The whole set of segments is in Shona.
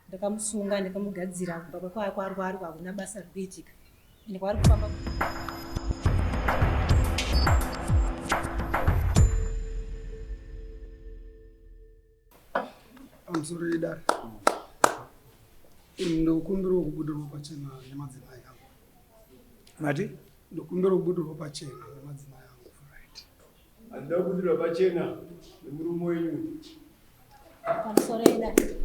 ndakamusunga ndikamugadzira kubva kwakwarwari kwakuna basa rikuitika ende kwari kufamba sorry dad. Ndokumbira kubudirwa pachena nemadzimai angu. Mati? Ndokumbira kubudirwa pachena nemadzimai angu. Right. Anda kubudirwa pachena nemurume wenyu. Sorry dad.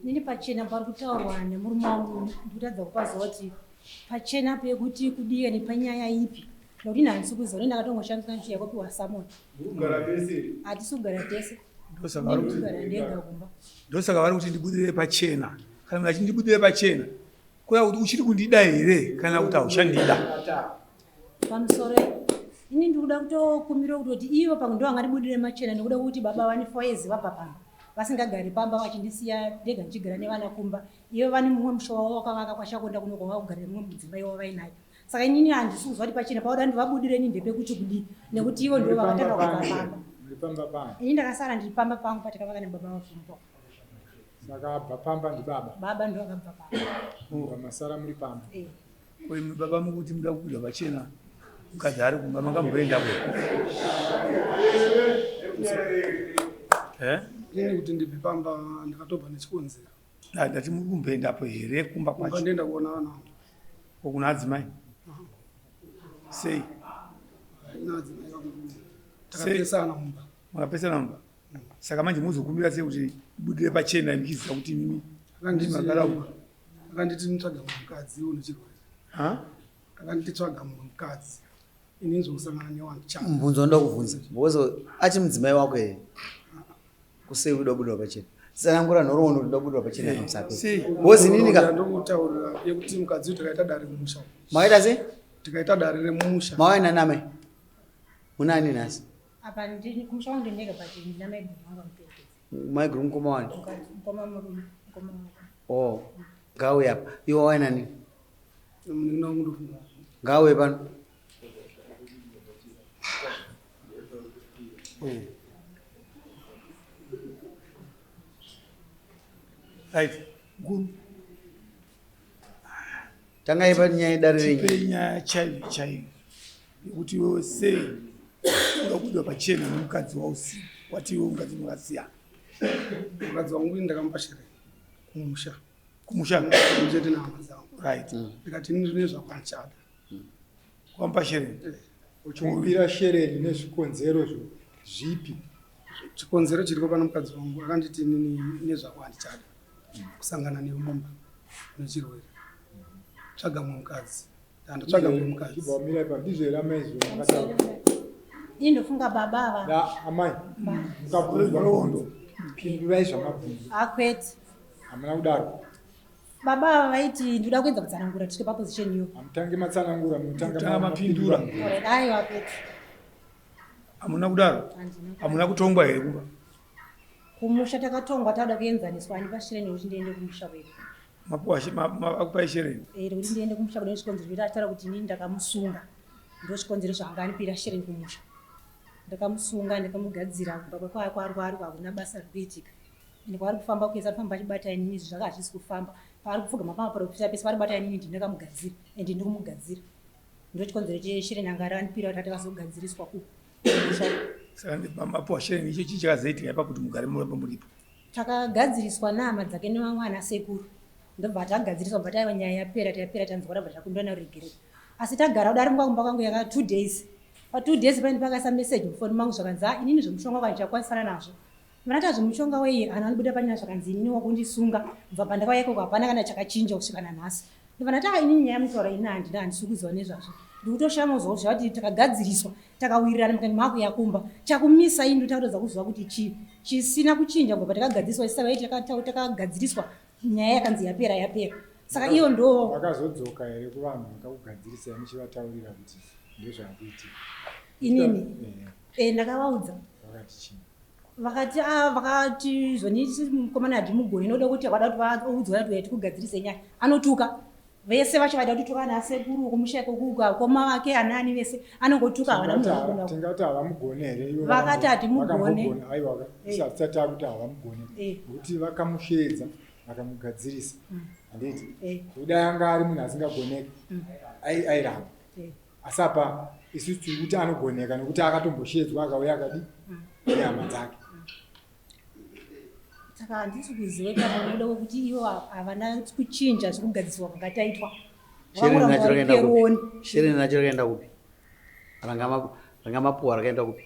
Nini pachena pari kutaurwa nemurume wangu ndikutadza kupaziva kuti pachena pekuti kudiwa nepanyaya ipi. Nokuti nhansi kuziva ndakatongoshandisa nzvimbo yakopiwa Samoni. Murikugara pese? Hatisi kugara tese. Ndosaka vari kuti ndibudire pachena. Kana munhu achindibudire pachena, kureva kuti uchiri kundida here kana kuti hauchandida. Pamusoro ini ndikuda kutokumbira kuti ivo pamwe ndo vangandibudire machena ndikuda kuti baba vane 4 years vabva pamba vasingagari pamba vachindisiya ndega ndichigara nevana kumba ivo vane mumwe musha wavo wakavaka kwashakonda kunogova kugarira mumwe mudzimba ivo vainayo saka inini handisi kuzwa kuti pachena pauda ndivabudireni ndepekuti kudii nekuti ivo ndo vakatanga kubva pamba ini ndakasara ndiri pamba pangu patakavaka nebaba vazvimbo saka abva pamba ndibaba baba ndo vakabva pamba masara muri pamba uyu baba mukuti muda kubuda pachena mukadzi ari kumba makamboenda Ini kuti ndibve pamba ndikatobva nechikonzero. Ndati muri kumboendapo here kumba kwacho? Ndandienda kuona vana vangu. Kuna adzimai? Sei? Ina adzimai vangu. Takapesana mumba. Makapesana mumba? Saka manje muzokumbira sei kuti ibudire pachena ndichiziva kuti mimi akanditi nditsvaga mukadzi unechirwere. Akanditi tsvaga mukadzi. Ini nzosangana newangu chama. Mbunzo ndakubvunza. Bozo achi mudzimai wako here? Kusei uda kubudwa pachena. Sanangura nhoroondo uda kubudwa pachena kamusape. Bozi nini ka? Ndokutaurira yekuti mukadzi tikaita dare mumusha. Maita sei? Tikaita dare remumusha. Mawaina namai. Munani nasi? Apa ndini kumusha wangu ndinenge pachena ndina mai guru mpedzi. Mai guru mukoma wani? Mukoma murume. Oh. Gawe apa. Iwo waina nini? Ndinofunga. Gawe pano. Right. Guru. Tanga ipa nyaya dare ringi. Nyaya chaivi. Kuti wewe sei uda kubudwa pachena nemukadzi wausiku. Wati iwe mukadzi makasiyana. Mukadzi wangu ndakamupa sherehe kumusha. Kumusha? Ndete nehama dzangu. Right. Ndikati ndine zvakwanchada. Kwamupa sherehe? Uchimumbira sherehe nezvikonzero zvipi? Chikonzero chiriko pana mukadzi wangu akanditi nini nezvakwanchada. Kusangana nemumba nechirwere. Tsvaga mukadzi. Ndandotsvaga mukadzi. Chibamira pa ndizvera maizo makataura. Ini ndofunga baba ava. Da amai. Mukabvunzwa rondo. Pindurai zvamabvunzo. Akwete. Hamuna kudaro. Baba ava vaiti ndinoda kuedza kutsanangura tisvike paposition iyo. Hamutange matsanangura mutanga mapindura. Ayo akwete. Hamuna kudaro? Hamuna kutongwa here kumba? Kumusha takatongwa tauda kuenzaniswa ani pasherehe nekuti ndiende kumusha kwedu. Akupai sherehe? Kuti ndiende kumusha kwedu nechikonzero chekuti ataura kuti inini ndakamusunga. Ndo chikonzero zvanganipira sherehe kumusha. Ndakamusunga ndikamugadzira kubva kwakwarwari kwakuna basa rikuitika. Ende kwari kufamba kuedza pamba achibata inini zvaka hazvisi kufamba. Pari kupfugama pamaprofita pese pari bata inini ndindakamugadzira ende ndikumugadzira. Ndo chikonzero chesherehe nyangara anipira kuti atakazogadziriswa ku. Saka mapuwa sherehe icho chichakazoitika ipapo kuti mugare muramba muripo. Takagadziriswa nehama dzake nevamwe ana sekuru. Ndobva tagadziriswa bva taiva nyaya yapera tanzwa rabva takumbira naregerera. Asi tagara kudari kumba kwangu yaka 2 days. Pa 2 days paini pakasa message mufoni mangu zvakanzi inini zvomushonga wangu ndichakwanisana nazvo. Vanati zvomushonga wei anobudira panyaya zvakanzi inini wakundisunga kubva pandakauya ikoko hapana kana chakachinja kusvika nanhasi. Vanati inini nyaya mutaura ini handisi kuziva nezvazvo. Ndikutoshama kuzozva kuti takagadziriswa takawirirana mukati mako yakumba chakumisa ini ndotauridza kuziva kuti chisina kuchinja kubva takagadziriswa isava iti takagadziriswa nyaya yakanzi yapera. Saka iyo ndo vakazodzoka here kuvanhu vakakugadzirisa muchivataurira kuti ndezvakuitika inini ndakavaudza vakati zvonisi mukomana hadimugoni inoda kuti vada kuti vaudzwa kuti tikugadzirise nyaya anotuka vese vacho vaida kuti tukana asekuru kumusha kokuga koma vake anani vese anongotuka havana munhu tingati havamugone here vakati hatimugone aiwa isati takuti havamugone kuti vakamusheedza vakamugadzirisa handiti Eh. kudai anga ari munhu asingagoneki airamba asi apa isusu tiri kuti anogoneka nekuti akatomboshedzwa akauya akadi nehama dzake. saka handisi kuziva kana unoda kuti ivo havana kuchinja zvekugadziswa kwakataitwa Shereni nacho rakaenda kupi? Rangamapuwa rakaenda kupi?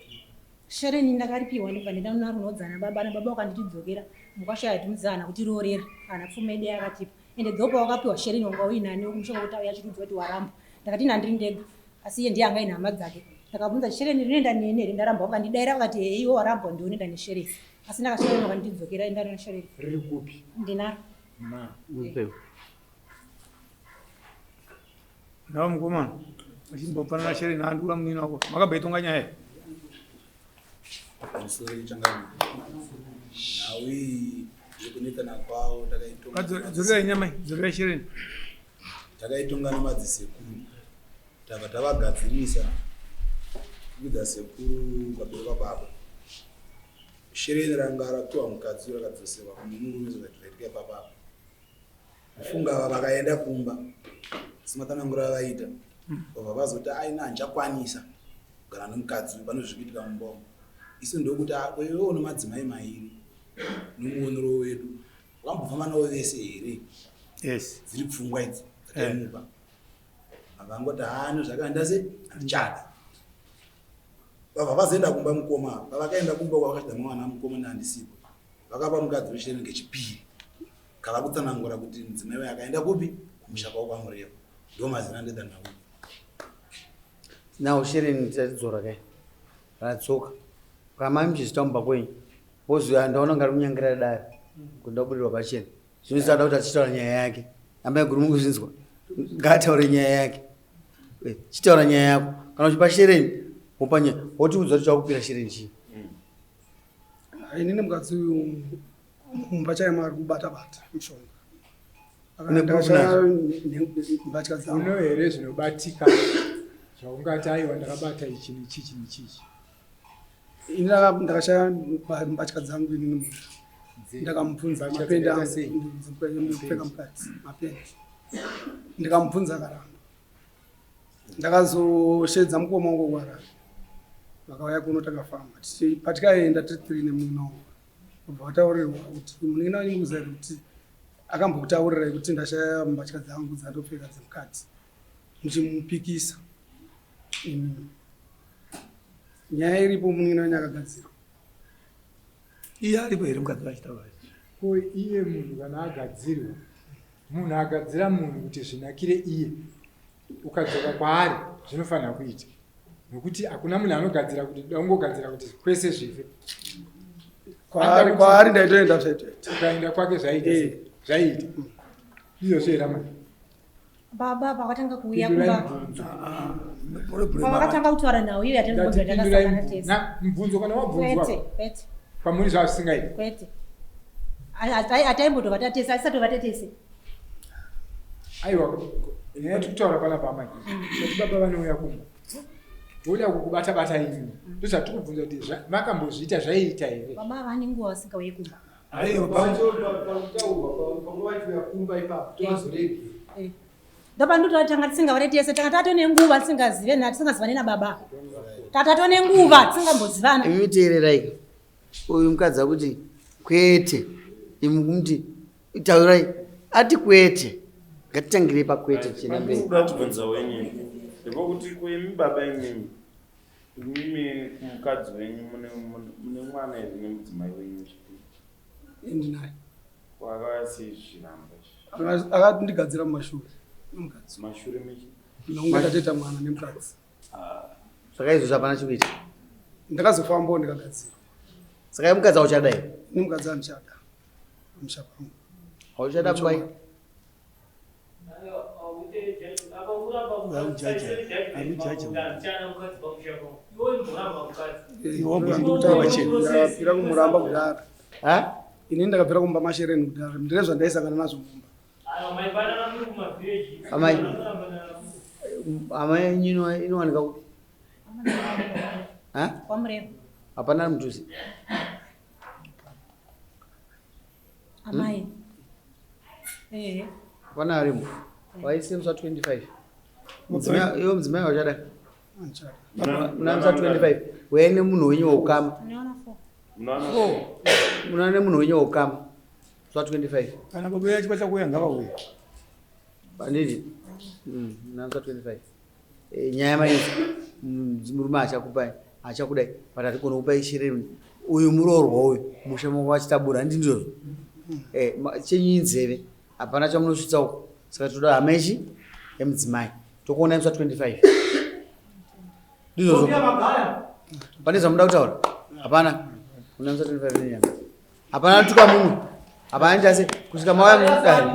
Shereni ndakaripiwa ndibva ndenda narunodzana baba nababa wakanditidzokera mukashaya timudzana kuti roorera kana pfuma ide yakatipa ende dzopa wakapiwa Shereni wanga uinani wekumushoka kuti auya achitiudza kuti waramba ndakati nandiri ndega asi iye ndiye anga ine hama dzake ndakabvunza Shereni rinoenda neni here ndaramba wakandidaira vakati iwo waramba ndionoenda neshereni asi ndakashereni wakanditidzokera enda neshereni Riri kupi? ndinaro nawo mukomana achimbopana na Shereni andula munini wako makabaitonga nyaya musori changani nawi yekunetana kwao dzorera nyama dzorera Shereni takaitonga nemadzisekuru takatavagadzirisa kubvudza sekuru kabereka baba Shereni ranga rapiwa mukadzi rakadzoserwa kune murume zvakatiretika papapa kufunga ava vakaenda kumba simatanangura vaita baba vazoti aina hanjakwanisa kugara nomukadzi panozvipitika mumba isu ndokuti wewo nemadzimai mairi nomuonero wedu wakambofamba navo vese here yes dziri pfungwa idzi dzakaimupa akangoti hano zvakaenda se handichada baba vazoenda kumba mukoma pavakaenda kumba kwakashida mwana mukoma handisipo vakapa mukadzi weshereni ngechipiri kava kutsanangura kuti mudzimai waye akaenda kupi kumusha kwavo kwamureva ndo mazina ndedanhau nawo Shereni tatidzora kai ratsoka kamai muchizvitamumba kwenyu woziva ndaona ngari kunyangira dare kuda kubudirwa pachena zvinosada kuti achitaura nyaya yake ambai guru mukuzvinzwa ngaataure nyaya yake chitaura nyaya yako kana uchipa Shereni wopanya wotiudza kuti chakupira Shereni chii inini mukadzi uyu mumba chaimo ari kubata-bata mushonga mbatya dzavo uno here zvinobatika zvaungati aiwa ndakabata ichi nechichi nechichi ini ndakashaya mbatya dzangu inini mumba ndakamubvunza mapende kupfeka mukadzi mapende ndikamubvunza karamba ndakazoshedza mukoma wangu kwarari vakauya kuno takafamba patikaenda tiri 3 nemunowa ubva wataurirwa kuti munina wanyu mukuziva kuti akambokutaurirai kuti ndashaya mbatya dzangu dzatopfeka dzemukadzi muchimupikisa nyaya iripo munina wanyu akagadzirwa iye aripo here mukadzi vachitaura ko iye munhu kana agadzirwa munhu agadzira munhu kuti zvinakire iye ukadzoka kwaari zvinofanira kuita nokuti hakuna munhu anogadzira kuti ungogadzira kuti kwese zvife kwaari ndaitoenda zvaitoita ukaenda kwake zvaita izvozvo here mani baba pakatanga kuuya pavakatanga kutaura nawo iyo yatandatakasangana tese mubvunzo kana wabvunzwa kwete pamuri zvavo zvisingaiti kwete ataimbotova tatese asisatova tetese aiwa nyaya tikutaura panapa amai kuti baba vanouya kumba voda kukubata-bata imi ndozvatiri kubvunza kuti makambozviita zvaiita here baba vane nguva vasingauye kumba ndopa ndotovatanga tisingavare tese tanga tatone nguva tisingaziva nena baba tatatone nguva tisingambozivana imi miteererai uyu mukadzi akuti kwete imi kumuti taurai ati kwete ngatitangire pakwete chichiatibvunza wenyu ndepokuti kuimi baba imimi imimi kumukadzi wenyu mune mwana here nemudzimai wenyu chipiri indinaye wakauya sei zviramba akatindigadzira mumashure mukadzi mashure mechi nongatatoita mwana nemukadzi saka izvo zvapana chikuita ndakazofambawo ndikagadzira saka mukadzi auchada here nemukadzi andichada musha pangu auchada pai ndakabvira kumuramba kudara ini ndakabvira kumba mashereni kudara ndire zvandaisangana nazvo mumba amai nyino inowanika kuti kwamureva hapana mudhuze amai Pana arimo. Waise msa 25. Mdzimai wachada. Muna msa 25. Wene munhu wenyu wokama. Munane munhu wenyu wokama. Msa 25. Kana baba yachipata kuya ngavauya. Bandiri. Muna msa 25. Nyaya mai murume achakupai achakudai patati kono kupai shireni uyu muroorwa uyu mushamo wachitabura ndindizvo chenyu inzeve hapana chamunosvitsa uko saka toda hameshi emudzimai tokuona msa 25 ndizvozvo pane zvamuda kutaura hapana una msa 25 nenyanga hapana tuka mumwe hapana chase kusvika mauya mudare